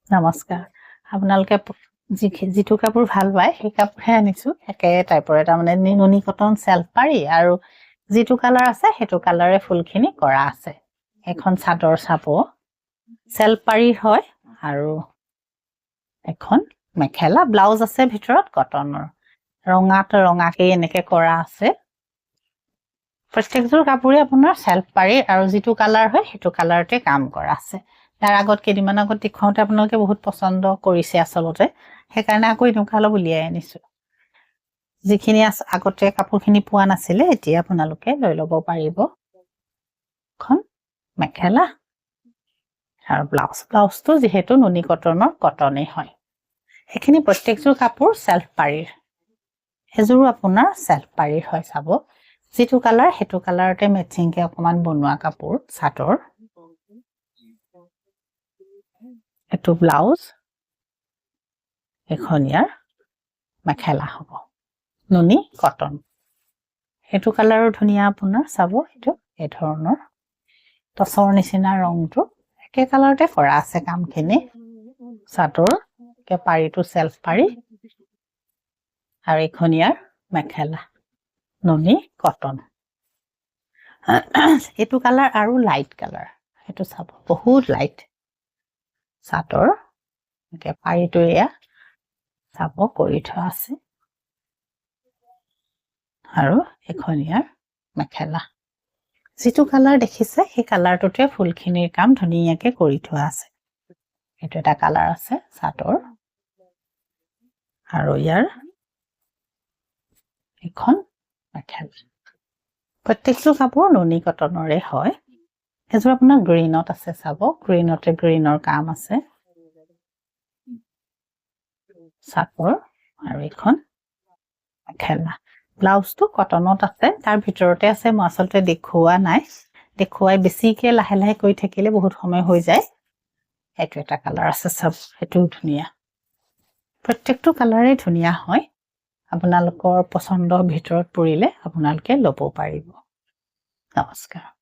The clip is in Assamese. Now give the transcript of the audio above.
নমস্কাৰ আপোনালোকে যিটো কাপোৰ ভাল পায় সেই কাপোৰহে আনিছো একে টাইপৰ এটা মানে নুনি কটন সেলফ পাৰি আৰু যিটো কালাৰ আছে সেইটো কালাৰে ফুলখিনি কৰা আছে এখন চাদৰ চাব সেলফ পাৰি হয় আৰু এখন মেখেলা ব্লাউজ আছে ভিতৰত কটনৰ ৰঙাকে এনেকে কৰা আছে প্ৰত্যেকযোৰ কাপোৰে আপোনাৰ সেলফ পাৰি আৰু যিটো কালাৰ হয় সেইটো কালাৰতে কাম কৰা আছে তাৰ আগত কেইদিনমান আগত দেখুৱাওঁতে আপোনালোকে বহুত পছন্দ কৰিছে আচলতে সেইকাৰণে আকৌ এনেকুৱা অলপ উলিয়াই আনিছো যিখিনি আগতে কাপোৰখিনি পোৱা নাছিলে এতিয়া আপোনালোকে লৈ ল'ব পাৰিব খন মেখেলা আৰু ব্লাউজটো যিহেতু নুনি কটনৰ কটনেই হয় সেইখিনি প্ৰত্যেকযোৰ কাপোৰ সেলফ পাৰিৰ এযোৰো আপোনাৰ সেলফ পাৰিৰ হয় চাব যিটো কালাৰ সেইটো কালাৰতে মেচিংকে অকমান বনোৱা কাপোৰ চাদৰ এটো ব্লাউজ এখনিয়াৰ মেখেলা হ'ব নুনি কটন এটো কালাৰৰ ধুনিয়া আপোনাৰ চাব এটো এই ধৰণৰ টসৰ নিচিনা ৰংটো একে কালাৰতে কৰা আছে কামখিনি চাদৰ কে পাৰিটো সেলফ পাৰি আৰু এখনিয়াৰ মেখেলা নুনি কটন এটো কালাৰ আৰু লাইট কালাৰ এটো চাব বহুত লাইট চাদৰ কে পাৰিটো এয়া চাব কৰি থোৱা আছে আৰু এখনিয়াৰ মেখেলা যিটো কালাৰ দেখিছে সেই কালাৰটোতে ফুলখিনিৰ কাম ধুনিয়াকে কৰি থোৱা আছে এটো এটা কালাৰ আছে চাদৰ আৰু ইয়াৰ এখন মেখেলা প্ৰত্যেকটো কাপোৰ নুনি কটনৰে হয় এযোৰ আপোনাৰ গ্ৰীনত আছে চাব গ্ৰীনতে গ্ৰীনৰ কাম আছে চাদৰ আৰু এখন মেখেলা ব্লাউজটো কটনত আছে তাৰ ভিতৰতে আছে মই আসলতে দেখুৱা নাই দেখুৱাই বেছিকে লাহে লাহে কৰি থাকিলে বহুত সময় হৈ যায় এটো এটা কালাৰ আছে সব এটো ধুনিয়া প্ৰত্যেকটো কালাৰে ধুনিয়া হয় আপোনালোকৰ পছন্দৰ ভিতৰত পৰিলে আপোনালোকে ল'ব পাৰিব নমস্কাৰ